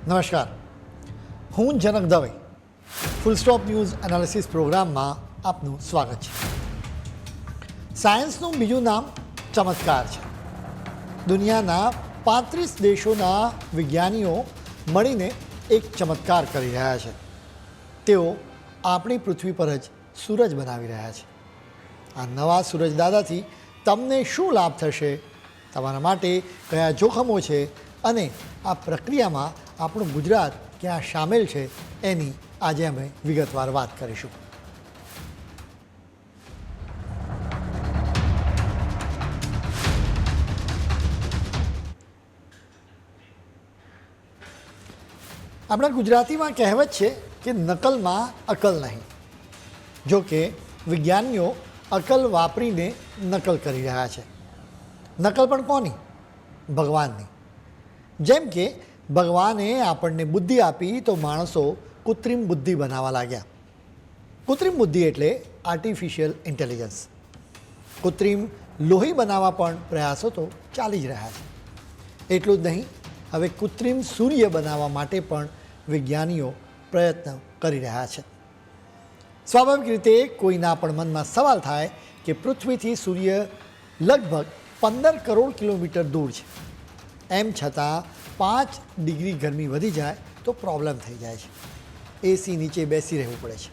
નમસ્કાર, હું Janak Dave. Full stop news analysis પ્રોગ્રામમાં આપનું સ્વાગત છે. સાયન્સનું બીજું નામ ચમત્કાર છે. દુનિયાના 35 દેશોના વિજ્ઞાનીઓ મળીને એક ચમત્કાર કરી રહ્યા છે. તેઓ આપણી પૃથ્વી પર જ સૂરજ બનાવી રહ્યા છે. આ નવા સૂરજદાદાથી તમને શું લાભ થશે, તમારા માટે કયા જોખમો છે અને આ પ્રક્રિયામાં આપણું ગુજરાત ક્યાં સામેલ છે એની આજે અમે વિગતવાર વાત કરીશું. આપણા ગુજરાતીમાં કહેવત છે કે નકલમાં અકલ નહીં. જો કે વિજ્ઞાનીઓ અકલ વાપરીને નકલ કરી રહ્યા છે. નકલ પણ કોની? ભગવાનની. જેમ કે ભગવાને આપણને બુદ્ધિ આપી તો માણસો કૃત્રિમ બુદ્ધિ બનાવવા લાગ્યા. કૃત્રિમ બુદ્ધિ એટલે આર્ટિફિશિયલ ઇન્ટેલિજન્સ. કૃત્રિમ લોહી બનાવવા પણ પ્રયાસો તો ચાલી જ રહ્યા છે. એટલું જ નહીં, હવે કૃત્રિમ સૂર્ય બનાવવા માટે પણ વિજ્ઞાનીઓ પ્રયત્ન કરી રહ્યા છે. સ્વાભાવિક રીતે કોઈના પણ મનમાં સવાલ થાય કે પૃથ્વીથી સૂર્ય લગભગ 15 કરોડ કિલોમીટર દૂર છે. એમ છતાં 5 ડિગ્રી ગરમી વધી જાય તો પ્રોબ્લેમ થઈ જાય છે. એસી નીચે બેસી રહેવું પડે છે.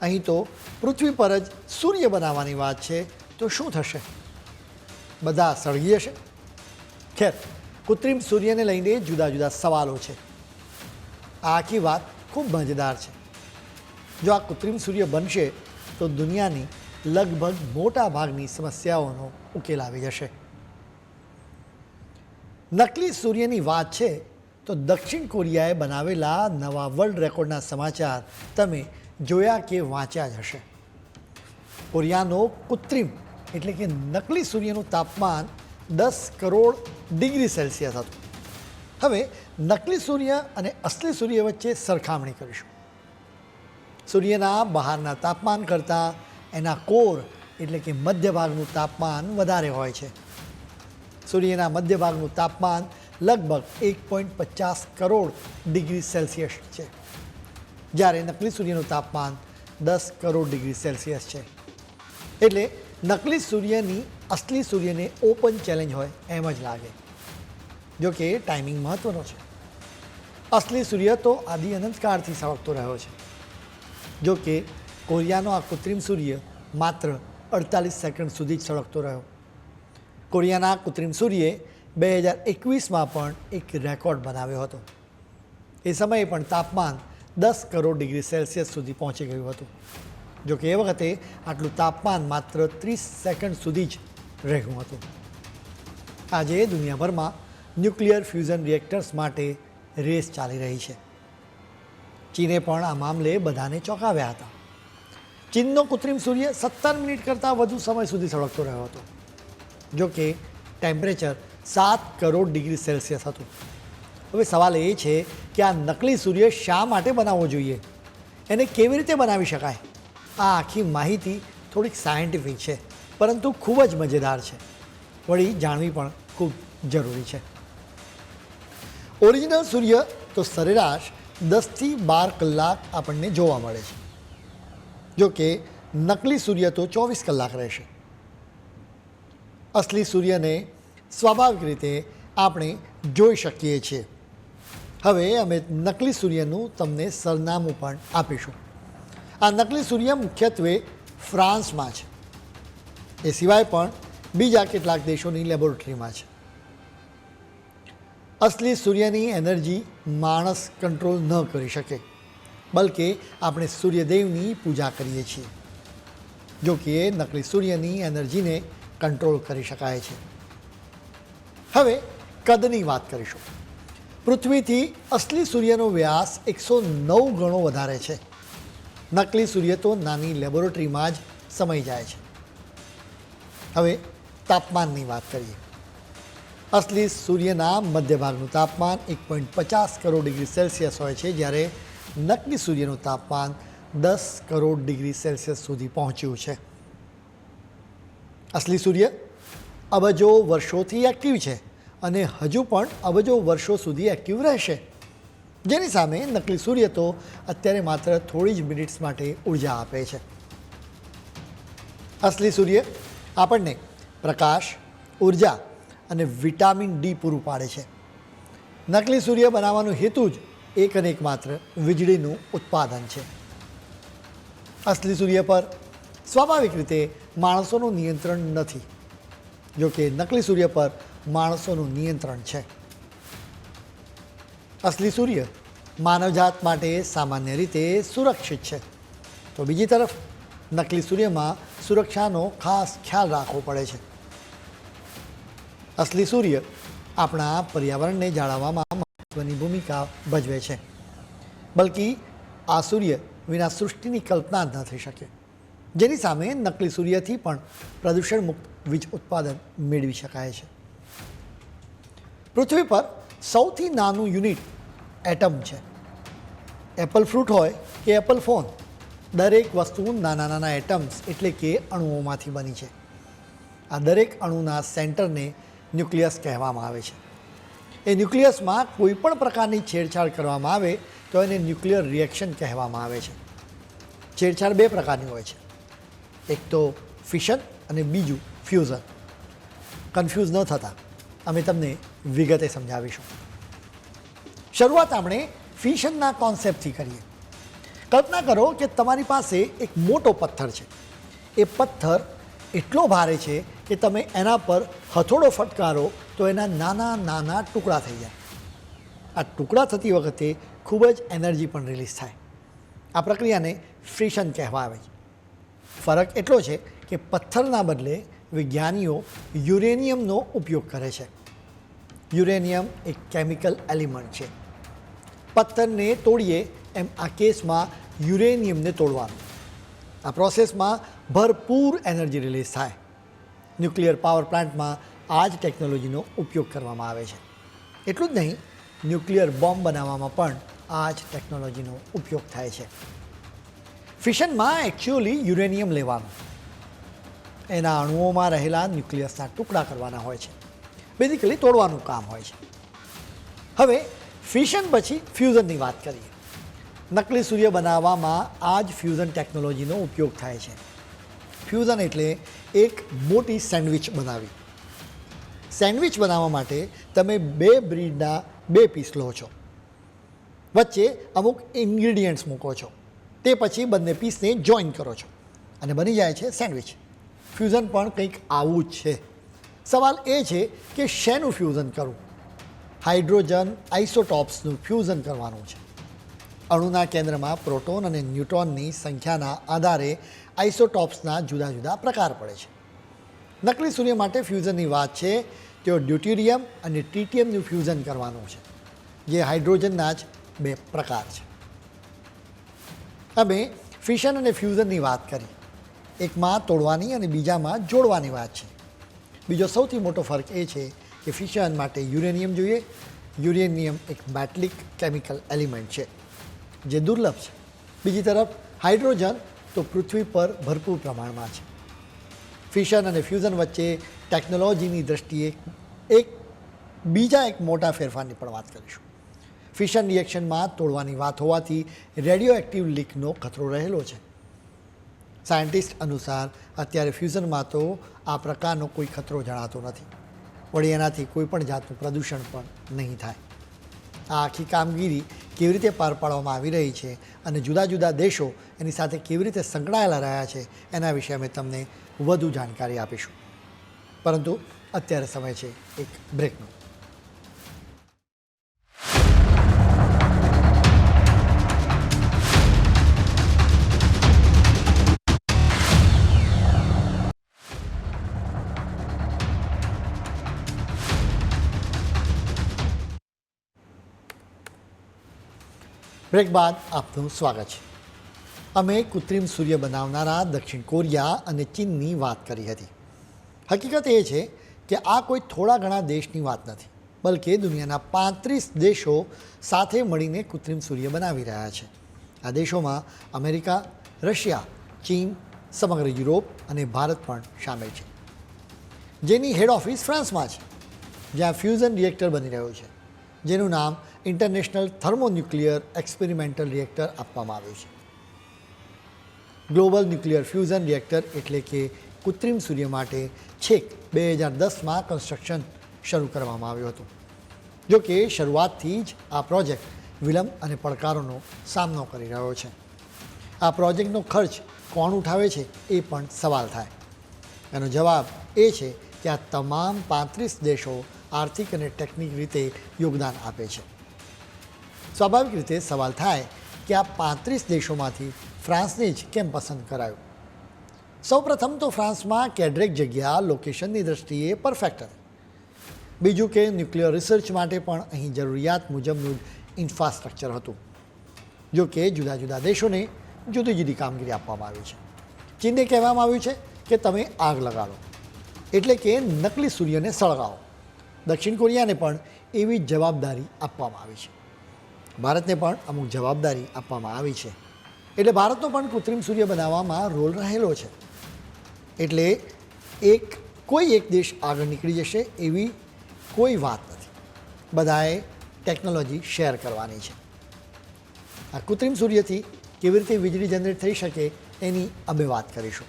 અહીં તો પૃથ્વી પર જ સૂર્ય બનાવવાની વાત છે, તો શું થશે? બધા સળગી જશે? ખેર, કૃત્રિમ સૂર્યને લઈને જુદા જુદા સવાલો છે. આ આખી વાત ખૂબ મજેદાર છે. જો આ કૃત્રિમ સૂર્ય બનશે તો દુનિયાની લગભગ મોટા ભાગની સમસ્યાઓનો ઉકેલ આવી જશે. નકલી સૂર્યની વાત છે તો દક્ષિણ કોરિયાએ બનાવેલા નવા વર્લ્ડ રેકોર્ડના સમાચાર તમે જોયા કે વાંચ્યા જ હશે. કોરિયાનો કૃત્રિમ એટલે કે નકલી સૂર્યનું તાપમાન 10 કરોડ ડિગ્રી સેલ્સિયસ હતું. હવે નકલી સૂર્ય અને અસલી સૂર્ય વચ્ચે સરખામણી કરીશું. સૂર્યના બહારના તાપમાન કરતાં એના કોર એટલે કે મધ્ય ભાગનું તાપમાન વધારે હોય છે. સૂર્યના મધ્ય ભાગનું તાપમાન લગભગ 1.50 કરોડ ડિગ્રી સેલ્સિયસ છે, જ્યારે નકલી સૂર્યનું તાપમાન 10 કરોડ ડિગ્રી સેલ્સિયસ છે. એટલે નકલી સૂર્યની અસલી સૂર્યને ઓપન ચેલેન્જ હોય એમ જ લાગે. જો કે ટાઈમિંગ મહત્ત્વનો છે. અસલી સૂર્ય તો આદિ અનંતકાળથી સળગતો રહ્યો છે. જો કે કોરિયાનો આ કૃત્રિમ સૂર્ય માત્ર 48 સેકન્ડ સુધી જ સળગતો રહ્યો. કોરિયાના કૃત્રિમ સૂર્યે 2021માં પણ એક રેકોર્ડ બનાવ્યો હતો. એ સમયે પણ તાપમાન 10 કરોડ ડિગ્રી સેલ્સિયસ સુધી પહોંચી ગયું હતું. જો કે એ વખતે આટલું તાપમાન માત્ર 30 સેકન્ડ સુધી જ રહ્યું હતું. આજે દુનિયાભરમાં ન્યુક્લિયર ફ્યુઝન રિએક્ટર્સ માટે રેસ ચાલી રહી છે. ચીને પણ આ મામલે બધાને ચોંકાવ્યા હતા. ચીનનો કૃત્રિમ સૂર્ય 17 મિનિટ કરતાં વધુ સમય સુધી સળગતો રહ્યો હતો. જો કે ટેમ્પરેચર 7 કરોડ ડિગ્રી સેલ્સિયસ હતું. હવે સવાલ એ છે કે આ નકલી સૂર્ય શા માટે બનાવવો જોઈએ? એને કેવી રીતે બનાવી શકાય? આ આખી માહિતી થોડીક સાયન્ટિફિક છે, પરંતુ ખૂબ જ મજેદાર છે. વળી જાણવી પણ ખૂબ જરૂરી છે. ઓરિજિનલ સૂર્ય તો સરેરાશ 10થી 12 કલાક આપણને જોવા મળે છે. જો કે નકલી સૂર્ય તો 24 કલાક રહેશે. અસલી સૂર્યને સ્વાભાવિક રીતે આપણે જોઈ શકીએ છીએ. હવે અમે નકલી સૂર્યનું તમને સરનામું પણ આપીશું. આ નકલી સૂર્ય મુખ્યત્વે ફ્રાન્સમાં છે. એ સિવાય પણ બીજા કેટલાક દેશોની લેબોરેટરીમાં છે. અસલી સૂર્યની એનર્જી માણસ કંટ્રોલ ન કરી શકે, બલકે આપણે સૂર્યદેવની પૂજા કરીએ છીએ. જો કે નકલી સૂર્યની એનર્જીને કંટ્રોલ કરી શકાય છે. હવે કદની વાત કરીશું. પૃથ્વીથી અસલી સૂર્યનો વ્યાસ 109 ગણો વધારે છે. નકલી સૂર્ય તો નાની લેબોરેટરીમાં જ સમાઈ જાય છે. હવે તાપમાનની વાત કરીએ. અસલી સૂર્યના મધ્ય ભાગનું તાપમાન 1.50 કરોડ ડિગ્રી સેલ્સિયસ હોય છે, જ્યારે નકલી સૂર્યનું તાપમાન 10 કરોડ ડિગ્રી સેલ્સિયસ સુધી પહોંચ્યું છે. અસલી સૂર્ય અબજો વર્ષોથી એક્ટિવ છે અને હજુ પણ અબજો વર્ષો સુધી એક્ટિવ રહેશે. જેની સામે નકલી સૂર્ય તો અત્યારે માત્ર થોડી જ મિનિટ્સ માટે ઉર્જા આપે છે. અસલી સૂર્ય આપણને પ્રકાશ, ઉર્જા અને વિટામિન ડી પૂરું પાડે છે. નકલી સૂર્ય બનાવવાનો હેતુ જ એક અને એક માત્ર વીજળીનું ઉત્પાદન છે. અસલી સૂર્ય પર સ્વાભાવિક રીતે માણસોનું નિયંત્રણ નથી, જો કે નકલી સૂર્ય પર માણસોનું નિયંત્રણ છે. અસલી સૂર્ય માનવજાત માટે સામાન્ય રીતે સુરક્ષિત છે, તો બીજી તરફ નકલી સૂર્યમાં સુરક્ષાનો ખાસ ખ્યાલ રાખવો પડે છે. અસલી સૂર્ય આપણા પર્યાવરણને જાળવવામાં મહત્વની ભૂમિકા ભજવે છે, બલ્કિ આ સૂર્ય વિના સૃષ્ટિની કલ્પના જ ન થઈ શકે. જેની સામે નકલી સૂર્યથી પણ પ્રદૂષણ મુક્ત વીજ ઉત્પાદન મેળવી શકાય છે. પૃથ્વી પર સૌથી નાનું યુનિટ એટમ છે. એપલ ફ્રૂટ હોય કે એપલ ફોન, દરેક વસ્તુ નાના નાના એટમ્સ એટલે કે અણુઓમાંથી બની છે. આ દરેક અણુના સેન્ટરને ન્યુક્લિયસ કહેવામાં આવે છે. એ ન્યુક્લિયસમાં કોઈ પણ પ્રકારની છેડછાડ કરવામાં આવે તો એને ન્યુક્લિયર રિએક્શન કહેવામાં આવે છે. છેડછાડ બે પ્રકારની હોય છે, એક તો ફિશન અને બીજું ફ્યુઝન. કન્ફ્યુઝ ન થતા અમે તમને વિગતે સમજાવીશું. શરૂઆત આપણે ફિશનના કોન્સેપ્ટથી કરીએ. કલ્પના કરો કે તમારી પાસે એક મોટો પથ્થર છે. એ પથ્થર એટલો ભારે છે કે તમે એના પર હથોડો ફટકારો તો એના નાના નાના ટુકડા થઈ જાય. આ ટુકડા થતી વખતે ખૂબ જ એનર્જી પણ રિલીઝ થાય. આ પ્રક્રિયાને ફિશન કહેવા આવે છે. ફરક એટલો છે કે પથ્થરના બદલે વિજ્ઞાનીઓ યુરેનિયમનો ઉપયોગ કરે છે. યુરેનિયમ એક કેમિકલ એલિમેન્ટ છે. પથ્થરને તોડીએ એમ આ કેસમાં યુરેનિયમને તોડવાનું. આ પ્રોસેસમાં ભરપૂર એનર્જી રિલીઝ થાય. ન્યુક્લિયર પાવર પ્લાન્ટમાં આ જ ટેકનોલોજીનો ઉપયોગ કરવામાં આવે છે. એટલું જ નહીં, ન્યુક્લિયર બોમ્બ બનાવવામાં પણ આ જ ટેકનોલોજીનો ઉપયોગ થાય છે. ફિશનમાં એકચ્યુઅલી યુરેનિયમ લેવાનું, એના અણુઓમાં રહેલા ન્યુક્લિયસના ટુકડા કરવાના હોય છે. બેઝિકલી તોડવાનું કામ હોય છે. હવે ફિશન પછી ફ્યુઝનની વાત કરીએ. નકલી સૂર્ય બનાવવામાં આ જ ફ્યુઝન ટેકનોલોજીનો ઉપયોગ થાય છે. ફ્યુઝન એટલે એક મોટી સેન્ડવિચ બનાવી. સેન્ડવિચ બનાવવા માટે તમે બે બ્રેડના બે પીસ લો છો, વચ્ચે અમુક ઇન્ગ્રીડિયન્ટ્સ મૂકો છો, તે પછી બંને પીસને જોઈન કરો છો અને બની જાય છે સેન્ડવિચ. ફ્યુઝન પણ કંઈક આવું જ છે. સવાલ એ છે કે શેનું ફ્યુઝન કરવું? હાઇડ્રોજન આઇસોટોપ્સનું ફ્યુઝન કરવાનું છે. અણુના કેન્દ્રમાં પ્રોટોન અને ન્યુટ્રોનની સંખ્યાના આધારે આઇસોટોપ્સના જુદા જુદા પ્રકાર પડે છે. નકલી સૂર્ય માટે ફ્યુઝનની વાત છે તેઓ ડ્યુટેરિયમ અને ટ્રિટિયમનું ફ્યુઝન કરવાનું છે, જે હાઇડ્રોજનના જ બે પ્રકાર છે. અમે ફિશન અને ફ્યુઝનની વાત કરી. એકમાં તોડવાની અને બીજામાં જોડવાની વાત છે. બીજો સૌથી મોટો ફરક એ છે કે ફિશન માટે યુરેનિયમ જોઈએ. યુરેનિયમ એક મેટલિક કેમિકલ એલિમેન્ટ છે જે દુર્લભ છે. બીજી તરફ હાઇડ્રોજન તો પૃથ્વી પર ભરપૂર પ્રમાણમાં છે. ફિશન અને ફ્યુઝન વચ્ચે ટેકનોલોજીની દ્રષ્ટિએ બીજા એક મોટા ફેરફારની પણ વાત કરીશું. ફિશન રિએક્શનમાં તોડવાની વાત હોવાથી રેડિયો એક્ટિવ લીકનો ખતરો રહેલો છે. સાયન્ટિસ્ટ અનુસાર અત્યારે ફ્યુઝનમાં તો આ પ્રકારનો કોઈ ખતરો જણાતો નથી. વળી એનાથી કોઈ પણ જાતનું પ્રદૂષણ પણ નહીં થાય. આ આખી કામગીરી કેવી રીતે પાર પાડવામાં આવી રહી છે અને જુદા જુદા દેશો એની સાથે કેવી રીતે સંકળાયેલા રહ્યા છે એના વિશે અમે તમને વધુ જાણકારી આપીશું. પરંતુ અત્યારે સમય છે એક બ્રેકનો. બ્રેક બાદ આપનું સ્વાગત છે. અમે કૃત્રિમ સૂર્ય બનાવનારા દક્ષિણ કોરિયા અને ચીનની વાત કરી હતી. હકીકત એ છે કે આ કોઈ થોડા ઘણા દેશની વાત નથી, બલકે દુનિયાના 35 દેશો સાથે મળીને કૃત્રિમ સૂર્ય બનાવી રહ્યા છે. આ દેશોમાં અમેરિકા, રશિયા, ચીન, સમગ્ર યુરોપ અને ભારત પણ સામેલ છે, જેની હેડ ઓફિસ ફ્રાન્સમાં છે, જ્યાં ફ્યુઝન રિએક્ટર બની રહ્યું છે, જેનું નામ ઇન્ટરનેશનલ થર્મોન્યુક્લિયર એક્સપેરિમેન્ટલ રિએક્ટર આપવામાં આવ્યું છે. ગ્લોબલ ન્યુક્લિયર ફ્યુઝન રિએક્ટર એટલે કે કૃત્રિમ સૂર્ય માટે છેક 2010માં કન્સ્ટ્રક્શન શરૂ કરવામાં આવ્યું હતું. જો કે શરૂઆતથી જ આ પ્રોજેક્ટ વિલંબ અને પડકારોનો સામનો કરી રહ્યો છે. આ પ્રોજેક્ટનો ખર્ચ કોણ ઉઠાવે છે એ પણ સવાલ થાય. એનો જવાબ એ છે કે આ તમામ 35 દેશો આર્થિક અને ટેકનિક રીતે યોગદાન આપે છે. સ્વાભાવિક રીતે સવાલ થાય કે આ 35 દેશોમાંથી ફ્રાન્સને જ કેમ પસંદ કરાયું. સૌપ્રથમ તો ફ્રાન્સમાં કેડરેક જગ્યા લોકેશનની દ્રષ્ટિએ પરફેક્ટ હતી. બીજું કે ન્યુક્લિયર રિસર્ચ માટે પણ અહીં જરૂરિયાત મુજબનું જ ઇન્ફ્રાસ્ટ્રક્ચર હતું. જો કે જુદા જુદા દેશોને જુદી જુદી કામગીરી આપવામાં આવી છે. ચીનને કહેવામાં આવ્યું છે કે તમે આગ લગાડો, એટલે કે નકલી સૂર્યને સળગાવો. દક્ષિણ કોરિયાને પણ એવી જ જવાબદારી આપવામાં આવી છે. ભારતને પણ અમુક જવાબદારી આપવામાં આવી છે. એટલે ભારતનો પણ કૃત્રિમ સૂર્ય બનાવવામાં રોલ રહેલો છે. એટલે કોઈ એક દેશ આગળ નીકળી જશે એવી કોઈ વાત નથી. બધાએ ટેકનોલોજી શેર કરવાની છે. આ કૃત્રિમ સૂર્યથી કેવી રીતે વીજળી જનરેટ થઈ શકે એની અમે વાત કરીશું.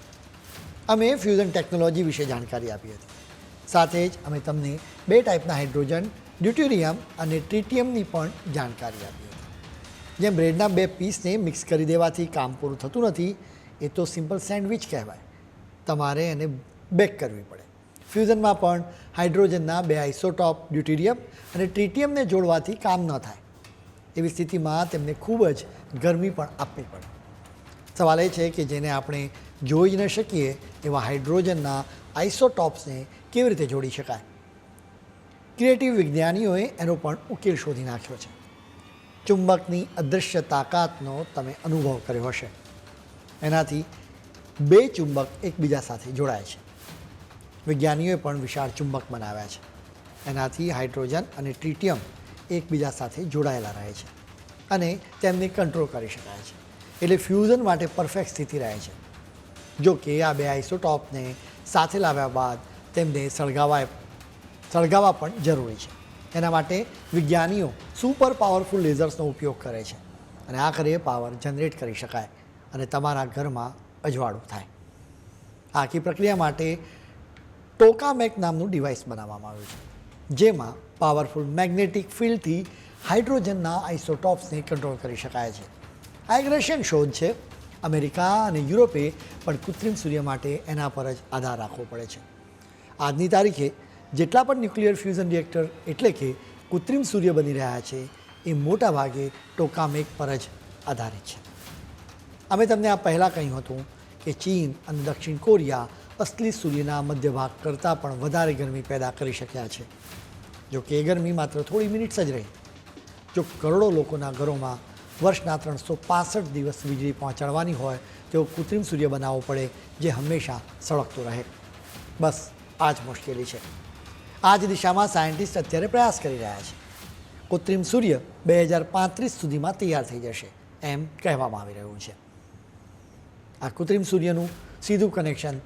અમે ફ્યુઝન ટેકનોલોજી વિશે જાણકારી આપી હતી. સાથે જ અમે તમને 2 ટાઈપના હાઇડ્રોજન, ડ્યુટેરિયમ અને ટ્રિટિયમની પણ જાણકારી આપી હતી. જેમ બ્રેડના 2 પીસને મિક્સ કરી દેવાથી કામ પૂરું થતું નથી, એ તો સિમ્પલ સેન્ડવિચ કહેવાય. તમારે એને બેક કરવી પડે. ફ્યુઝનમાં પણ હાઇડ્રોજનના 2 આઇસોટોપ ડ્યુટેરિયમ અને ટ્રિટિયમને જોડવાથી કામ ન થાય. એવી સ્થિતિમાં તેમને ખૂબ જ ગરમી પણ આપવી પડે. સવાલ એ છે કે જેને આપણે જોઈ ન શકીએ એવા હાઇડ્રોજનના આઇસોટોપ્સને કેવી રીતે જોડી શકાય. ક્રિએટિવ વિજ્ઞાનીઓએ એનો પણ ઉકેલ શોધી નાખ્યો છે. ચુંબકની અદૃશ્ય તાકાતનો તમે અનુભવ કર્યો હશે. એનાથી 2 ચુંબક એકબીજા સાથે જોડાય છે. વિજ્ઞાનીઓએ પણ વિશાળ ચુંબક બનાવ્યા છે. એનાથી હાઇડ્રોજન અને ટ્રિટિયમ એકબીજા સાથે જોડાયેલા રહે છે અને તેમને કંટ્રોલ કરી શકાય છે. એટલે ફ્યુઝન માટે પરફેક્ટ સ્થિતિ રહે છે. જો કે આ 2 આઇસોટોપને સાથે લાવ્યા બાદ તેમને સળગાવવા પણ જરૂરી છે. એના માટે વિજ્ઞાનીઓ સુપર પાવરફુલ લેઝર્સનો ઉપયોગ કરે છે અને આખરે પાવર જનરેટ કરી શકાય અને તમારા ઘરમાં અજવાળું થાય. આખી પ્રક્રિયા માટે ટોકામેક નામનું ડિવાઇસ બનાવવામાં આવ્યું છે, જેમાં પાવરફુલ મેગ્નેટિક ફિલ્ડથી હાઇડ્રોજનના આઇસોટોપ્સને કંટ્રોલ કરી શકાય છે. આ એક રશિયન શોધ છે. અમેરિકા અને યુરોપે પણ કૃત્રિમ સૂર્ય માટે એના પર જ આધાર રાખવો પડે છે. આજની તારીખે જેટલા પણ ન્યુક્લિયર ફ્યુઝન રિએક્ટર એટલે કે કૃત્રિમ સૂર્ય બની રહ્યા છે એ મોટા ભાગે ટોકામેક પર જ આધારિત છે. અમે તમને આ પહેલાં કહ્યું હતું કે ચીન અને દક્ષિણ કોરિયા અસલી સૂર્યના મધ્ય ભાગ કરતાં પણ વધારે ગરમી પેદા કરી શક્યા છે. જો કે એ ગરમી માત્ર થોડી મિનિટ્સ જ રહી. જો કરોડો લોકોના ઘરોમાં વર્ષના 365 દિવસ વીજળી પહોંચાડવાની હોય તેવો કૃત્રિમ સૂર્ય બનાવવો પડે જે હંમેશા સળગતો રહે. બસ આ જ મુશ્કેલી છે. આ જ દિશામાં સાયન્ટિસ્ટ અત્યારે પ્રયાસ કરી રહ્યા છે. કૃત્રિમ સૂર્ય 2035 સુધીમાં તૈયાર થઈ જશે એમ કહેવામાં આવી રહ્યું છે. આ કૃત્રિમ સૂર્યનું સીધું કનેક્શન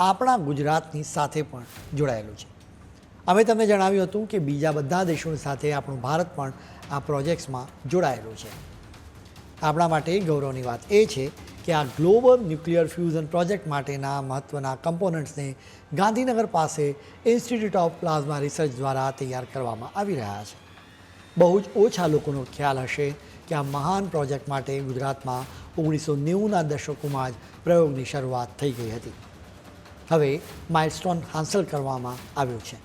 આપણા ગુજરાતની સાથે પણ જોડાયેલું છે. અમે તમને જણાવ્યું હતું કે બીજા બધા દેશોની સાથે આપણું ભારત પણ આ પ્રોજેક્ટ્સમાં જોડાયેલું છે. આપણા માટે ગૌરવની વાત એ છે કે આ ગ્લોબલ ન્યુક્લિયર ફ્યુઝન પ્રોજેક્ટ માટેના મહત્ત્વના કમ્પોનન્ટ્સને ગાંધીનગર પાસે ઇન્સ્ટિટ્યૂટ ઓફ પ્લાઝમા રિસર્ચ દ્વારા તૈયાર કરવામાં આવી રહ્યા છે. બહુ જ ઓછા લોકોનો ખ્યાલ હશે કે આ મહાન પ્રોજેક્ટ માટે ગુજરાતમાં 1990ના દશકોમાં જ પ્રયોગની શરૂઆત થઈ ગઈ હતી. હવે માઇલસ્ટોન હાંસલ કરવામાં આવ્યું છે.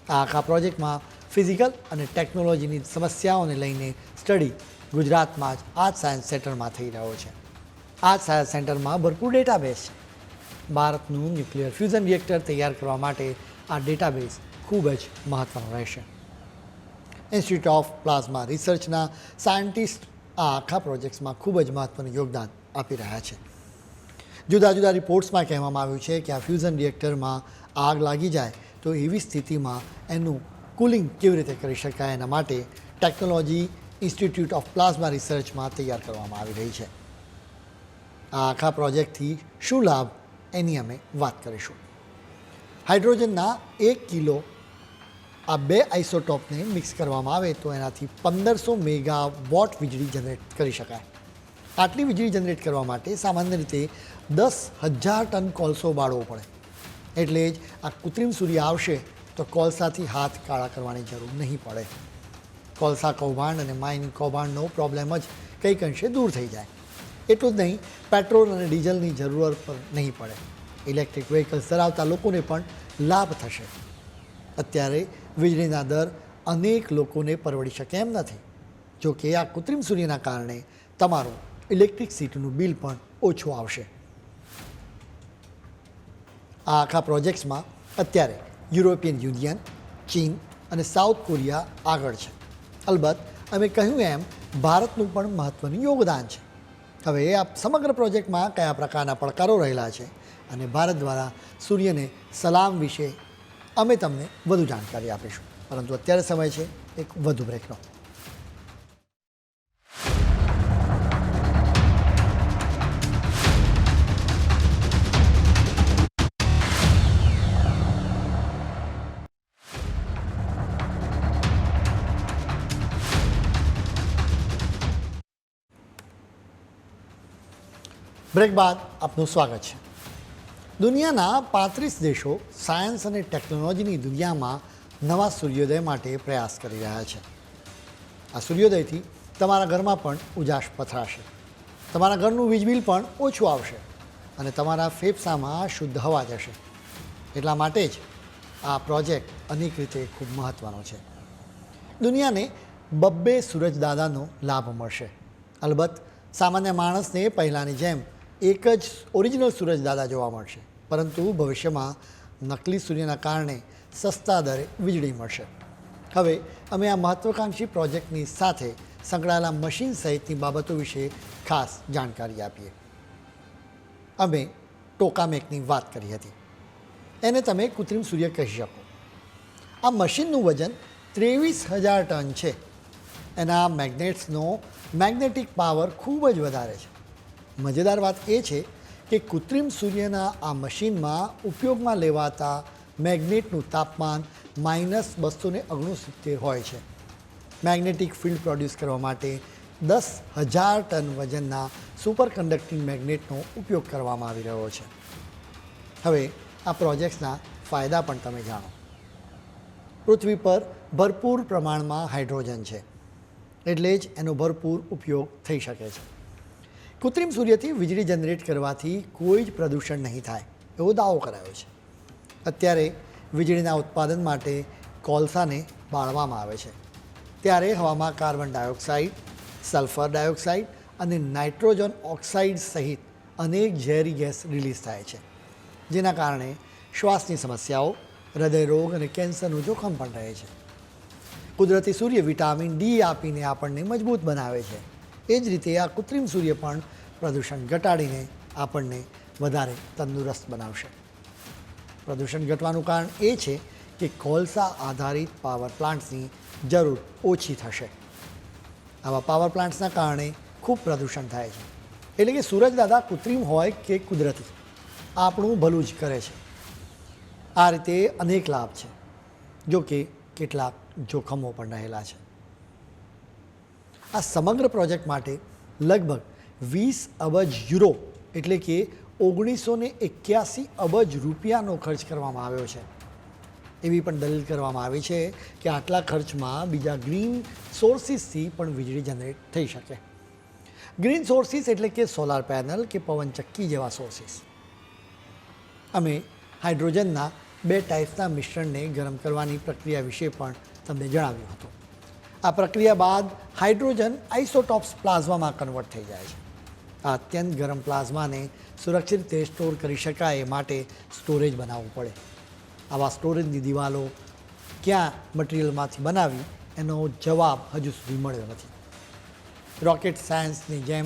આ આખા પ્રોજેક્ટમાં ફિઝિકલ અને ટેકનોલોજીની સમસ્યાઓને લઈને સ્ટડી ગુજરાતમાં જ આ સાયન્સ સેન્ટરમાં થઈ રહ્યો છે. આ સાયન્સ સેન્ટરમાં ભરપૂર ડેટાબેઝ છે. ભારતનું ન્યુક્લિયર ફ્યુઝન રિએક્ટર તૈયાર કરવા માટે આ ડેટાબેઝ ખૂબ જ મહત્ત્વનો રહેશે. ઇન્સ્ટિટ્યૂટ ઓફ પ્લાઝમા રિસર્ચના સાયન્ટિસ્ટ આ આખા પ્રોજેક્ટ્સમાં ખૂબ જ મહત્ત્વનું યોગદાન આપી રહ્યા છે. જુદા જુદા રિપોર્ટ્સમાં કહેવામાં આવ્યું છે કે આ ફ્યુઝન રિએક્ટરમાં આગ લાગી જાય તો એવી સ્થિતિમાં એનું કુલિંગ કેવી રીતે કરી શકાય એના માટે ટેકનોલોજી ઇન્સ્ટિટ્યૂટ ઓફ પ્લાઝમા રિસર્ચમાં તૈયાર કરવામાં આવી રહી છે. આ આખા પ્રોજેક્ટથી શું લાભ એની અમે વાત કરીશું. હાઇડ્રોજનના 1 કિલો આ બે આઇસોટોપને મિક્સ કરવામાં આવે તો એનાથી 1500 મેગાવોટ વીજળી જનરેટ કરી શકાય. આટલી વીજળી જનરેટ કરવા માટે સામાન્ય રીતે 10,000 ટન કોલસો બાળવો પડે. એટલે જ આ કૃત્રિમ સૂર્ય આવશે તો કોલસાથી હાથ કાળા કરવાની જરૂર નહીં પડે. કોલસા કૌભાંડ અને માઇનિંગ કૌભાંડનો પ્રોબ્લેમ જ કંઈક અંશે દૂર થઈ જાય. એટલું જ નહીં, પેટ્રોલ અને ડીઝલની જરૂરત પણ નહીં પડે. ઇલેક્ટ્રિક વ્હીકલ્સ ધરાવતા લોકોને પણ લાભ થશે. અત્યારે વીજળીના દર અનેક લોકોને પરવડી શકે એમ નથી. જો કે આ કૃત્રિમ સૂર્યના કારણે તમારું ઇલેક્ટ્રિસિટીનું બિલ પણ ઓછું આવશે. આ આખા પ્રોજેક્ટ્સમાં અત્યારે યુરોપિયન યુનિયન, ચીન અને સાઉથ કોરિયા આગળ છે. અલબત્ત અમે કહ્યું એમ ભારતનું પણ મહત્ત્વનું યોગદાન છે. હવે આ સમગ્ર પ્રોજેક્ટમાં કયા પ્રકારના પડકારો રહેલા છે અને ભારત દ્વારા સૂર્યને સલામ વિશે અમે તમને વધુ જાણકારી આપીશું. પરંતુ અત્યારે સમય છે એક વધુ બ્રેકનો. બ્રેક બાદ આપનું સ્વાગત છે. દુનિયાના 35 દેશો સાયન્સ અને ટેકનોલોજીની દુનિયામાં નવા સૂર્યોદય માટે પ્રયાસ કરી રહ્યા છે. આ સૂર્યોદયથી તમારા ઘરમાં પણ ઉજાસ પથરાશે, તમારા ઘરનું વીજ બિલ પણ ઓછું આવશે અને તમારા ફેફસામાં શુદ્ધ હવા જશે. એટલા માટે જ આ પ્રોજેક્ટ અનેક રીતે ખૂબ મહત્ત્વનો છે. દુનિયાને 2 સૂરજદાદાનો લાભ મળશે. અલબત્ત સામાન્ય માણસને પહેલાંની જેમ એક જ ઓરિજિનલ સૂરજદાદા જોવા મળશે, પરંતુ ભવિષ્યમાં નકલી સૂર્યના કારણે સસ્તા દરે વીજળી મળશે. હવે અમે આ મહત્ત્વાકાંક્ષી પ્રોજેક્ટની સાથે સંકળાયેલા મશીન સહિતની બાબતો વિશે ખાસ જાણકારી આપીએ. અમે ટોકામેકની વાત કરી હતી. એને તમે કૃત્રિમ સૂર્ય કહી શકો. આ મશીનનું વજન 23,000 ટન છે. એના મેગ્નેટ્સનો મેગ્નેટિક પાવર ખૂબ જ વધારે છે. મજેદાર વાત એ છે કે કૃત્રિમ સૂર્યના આ મશીનમાં ઉપયોગમાં લેવાતા મેગ્નેટનું તાપમાન -269 હોય છે. મેગ્નેટિક ફિલ્ડ પ્રોડ્યુસ કરવા માટે 10,000 ટન વજનના સુપર કન્ડક્ટિંગ મેગ્નેટનો ઉપયોગ કરવામાં આવી રહ્યો છે. હવે આ પ્રોજેક્ટ્સના ફાયદા પણ તમે જાણો. પૃથ્વી પર ભરપૂર પ્રમાણમાં હાઇડ્રોજન છે, એટલે જ એનો ભરપૂર ઉપયોગ થઈ શકે છે. કૃત્રિમ સૂર્યથી વીજળી જનરેટ કરવાથી કોઈ જ પ્રદૂષણ નહીં થાય એવો દાવો કરાયો છે. અત્યારે વીજળીના ઉત્પાદન માટે કોલસાને બાળવામાં આવે છે, ત્યારે હવામાં કાર્બન ડાયોક્સાઇડ, સલ્ફર ડાયોક્સાઇડ અને નાઇટ્રોજન ઓક્સાઇડ સહિત અનેક ઝેરી ગેસ રિલીઝ થાય છે, જેના કારણે શ્વાસની સમસ્યાઓ, હૃદયરોગ અને કેન્સરનું જોખમ પણ રહે છે. કુદરતી સૂર્ય વિટામિન ડી આપીને આપણને મજબૂત બનાવે છે. એ જ રીતે આ કૃત્રિમ સૂર્ય પણ પ્રદૂષણ ઘટાડીને આપણને વધારે તંદુરસ્ત બનાવશે. પ્રદૂષણ ઘટવાનું કારણ એ છે કે કોલસા આધારિત પાવર પ્લાન્ટ્સની જરૂર ઓછી થશે. આવા પાવર પ્લાન્ટ્સના કારણે ખૂબ પ્રદૂષણ થાય છે. એટલે કે સૂરજદાદા કૃત્રિમ હોય કે કુદરતી, આપણું ભલું જ કરે છે. આ રીતે અનેક લાભ છે, જો કે કેટલાક જોખમો પણ રહેલા છે. આ સમગ્ર પ્રોજેક્ટ માટે લગભગ 20 અબજ યુરો એટલે કે 1981 અબજ રૂપિયાનો ખર્ચ કરવામાં આવ્યો છે. એવી પણ દલીલ કરવામાં આવી છે કે આટલા ખર્ચમાં બીજા ગ્રીન સોર્સિસથી પણ વીજળી જનરેટ થઈ શકે. ગ્રીન સોર્સિસ એટલે કે સોલાર પેનલ કે પવનચક્કી જેવા સોર્સિસ. અમે હાઇડ્રોજનના 2 ટાઈપ્સના મિશ્રણને ગરમ કરવાની પ્રક્રિયા વિશે પણ તમને જણાવ્યું હતું. આ પ્રક્રિયા બાદ હાઇડ્રોજન આઇસોટોપ્સ પ્લાઝમામાં કન્વર્ટ થઈ જાય છે. આ અત્યંત ગરમ પ્લાઝમાને સુરક્ષિત રીતે સ્ટોર કરી શકાય એ માટે સ્ટોરેજ બનાવવું પડે. આવા સ્ટોરેજની દિવાલો ક્યાં મટીરિયલમાંથી બનાવી એનો જવાબ હજુ સુધી મળ્યો નથી. રોકેટ સાયન્સની જેમ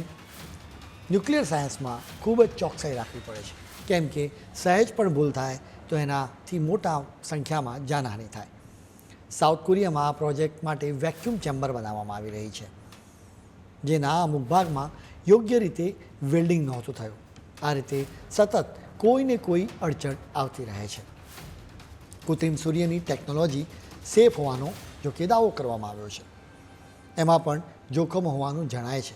ન્યુક્લિયર સાયન્સમાં ખૂબ જ ચોકસાઈ રાખવી પડે છે, કેમ કે સહેજ પણ ભૂલ થાય તો એનાથી મોટા સંખ્યામાં જાનહાનિ થાય. સાઉથ કોરિયામાં આ પ્રોજેક્ટ માટે વેક્યુમ ચેમ્બર બનાવવામાં આવી રહી છે, જેના અમુક ભાગમાં યોગ્ય રીતે વેલ્ડિંગ નહોતું થયું. આ રીતે સતત કોઈને કોઈ અડચણ આવતી રહે છે. કૃત્રિમ સૂર્યની ટેકનોલોજી સેફ હોવાનો જો કે દાવો કરવામાં આવ્યો છે. એમાં પણ જોખમ હોવાનું જણાય છે.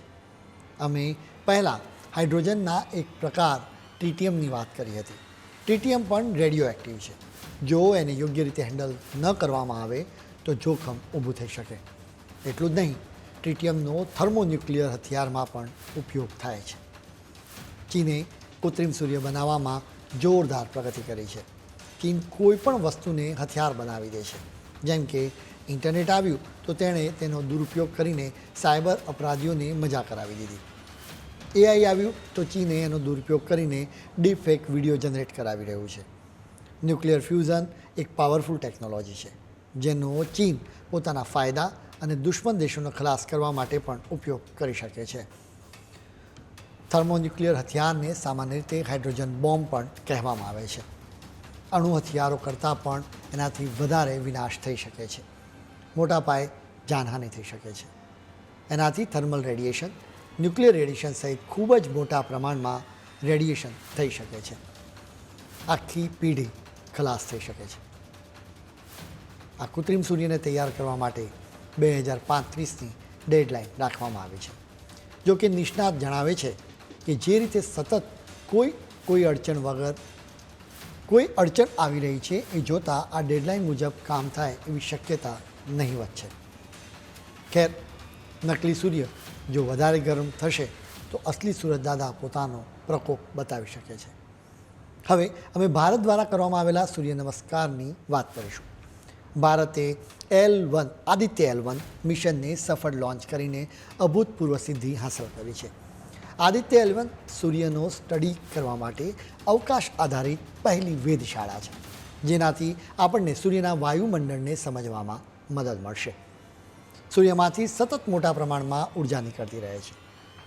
અમે પહેલાં હાઇડ્રોજનના એક પ્રકાર ટ્રિટિયમની વાત કરી હતી. ટ્રિટિયમ પણ રેડિયો એક્ટિવ છે. જો એને યોગ્ય રીતે હેન્ડલ ન કરવામાં આવે તો જોખમ ઊભું થઈ શકે. એટલું જ નહીં, ટ્રિટિયમનો થર્મોન્યુક્લિયર હથિયારમાં પણ ઉપયોગ થાય છે. ચીને કૃત્રિમ સૂર્ય બનાવવામાં જોરદાર પ્રગતિ કરી છે. ચીન કોઈ પણ વસ્તુને હથિયાર બનાવી દે છે. જેમ કે ઇન્ટરનેટ આવ્યું તો તેણે તેનો દુરુપયોગ કરીને સાયબર અપરાધીઓને મજા કરાવી દીધી. એઆઈ આવ્યું તો ચીને એનો દુરુપયોગ કરીને ડીપ ફેક વિડીયો જનરેટ કરાવી રહ્યું છે. ન્યુક્લિયર ફ્યુઝન એક પાવરફુલ ટેકનોલોજી છે જેનો ચીન પોતાના ફાયદા અને દુશ્મન દેશોનો ખલાસ કરવા માટે પણ ઉપયોગ કરી શકે છે. થર્મોન્યુક્લિયર હથિયારને સામાન્ય રીતે હાઇડ્રોજન બોમ્બ પણ કહેવામાં આવે છે. અણુ હથિયારો કરતાં પણ એનાથી વધારે વિનાશ થઈ શકે છે. મોટા પાયે જાનહાનિ થઈ શકે છે. એનાથી થર્મલ રેડિયેશન, ન્યુક્લિયર રેડિયેશન સહિત ખૂબ જ મોટા પ્રમાણમાં રેડિયેશન થઈ શકે છે. આખી પેઢી ખલાસ થઈ શકે છે. આ કૃત્રિમ સૂર્યને તૈયાર કરવા માટે 2035ની ડેડલાઇન રાખવામાં આવી છે. જો કે નિષ્ણાત જણાવે છે કે જે રીતે સતત કોઈ અડચણ વગર કોઈ અડચણ આવી રહી છે એ જોતાં આ ડેડલાઇન મુજબ કામ થાય એવી શક્યતા નહીવત છે. ખેર, નકલી સૂર્ય જો વધારે ગરમ થશે તો અસલી સૂરજદાદા પોતાનો પ્રકોપ બતાવી શકે છે. હવે અમે ભારત દ્વારા કરવામાં આવેલા સૂર્ય નમસ્કારની વાત કરીશું. ભારતે આદિત્ય L1 મિશનને સફળ લોન્ચ કરીને અભૂતપૂર્વ સિદ્ધિ હાંસલ કરી છે. આદિત્ય L1 સૂર્યનો સ્ટડી કરવા માટે અવકાશ આધારિત પહેલી વેધશાળા છે, જેનાથી આપણને સૂર્યના વાયુમંડળને સમજવામાં મદદ મળશે. સૂર્યમાંથી સતત મોટા પ્રમાણમાં ઉર્જા નીકળતી રહે છે.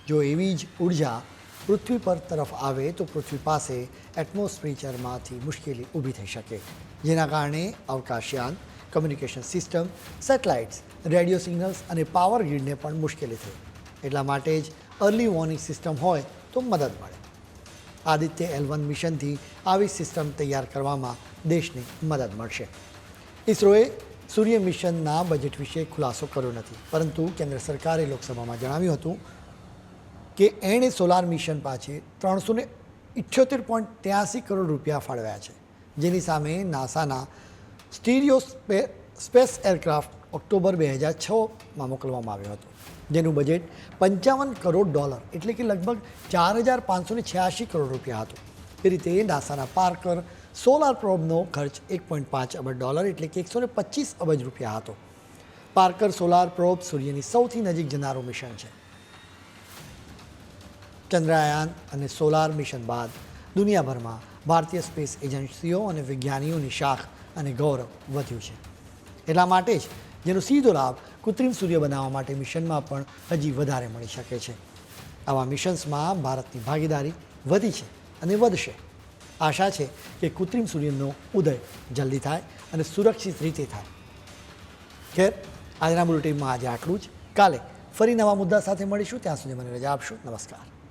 જો એવી જ ઉર્જા પૃથ્વી પર તરફ આવે તો પૃથ્વી પાસે એટમોસ્ફિયરમાંથી મુશ્કેલી ઊભી થઈ શકે, જેના કારણે અવકાશયાન, communication system, satellites, radio signals અને પાવર ગ્રીડને પણ મુશ્કેલી થઈ. એટલા માટે જ અર્લી વોર્નિંગ સિસ્ટમ હોય તો મદદ મળે. આદિત્ય L1 મિશનથી આવી સિસ્ટમ તૈયાર કરવામાં દેશને મદદ મળશે. ઇસરોએ સૂર્ય મિશનના બજેટ વિશે ખુલાસો કર્યો નથી, પરંતુ કેન્દ્ર સરકારે લોકસભામાં જણાવ્યું હતું કે એણે સોલાર મિશન પાછળ 378.83 કરોડ રૂપિયા ફાળવ્યા છે, જેની સામે નાસાના સ્ટીરિયો સ્પેસ એરક્રાફ્ટ ઓક્ટોબર 2006માં મોકલવામાં આવ્યો હતો, જેનું બજેટ $55 કરોડ એટલે કે લગભગ 4,586 કરોડ રૂપિયા હતું. એ રીતે નાસાના પાર્કર સોલાર પ્રોબનો ખર્ચ $1.5 અબજ એટલે કે 125 અબજ રૂપિયા હતો. પાર્કર સોલાર પ્રોબ સૂર્યની સૌથી નજીક જનારું મિશન છે. ચંદ્રયાન અને સોલાર મિશન બાદ દુનિયાભરમાં ભારતીય સ્પેસ એજન્સીઓ અને વિજ્ઞાનીઓની શાખ અને ગૌરવ વધ્યું છે. એટલા માટે જ જેનો સીધો લાભ કૃત્રિમ સૂર્ય બનાવવા માટે મિશનમાં પણ હજી વધારે મળી શકે છે. આવા મિશન્સમાં ભારતની ભાગીદારી વધી છે અને વધશે. આશા છે કે કૃત્રિમ સૂર્યનો ઉદય જલ્દી થાય અને સુરક્ષિત રીતે થાય. ખેર, આજના બુલેટિનમાં આજે આટલું જ. કાલે ફરી નવા મુદ્દા સાથે મળીશું. ત્યાં સુધી મને રજા આપશો. નમસ્કાર.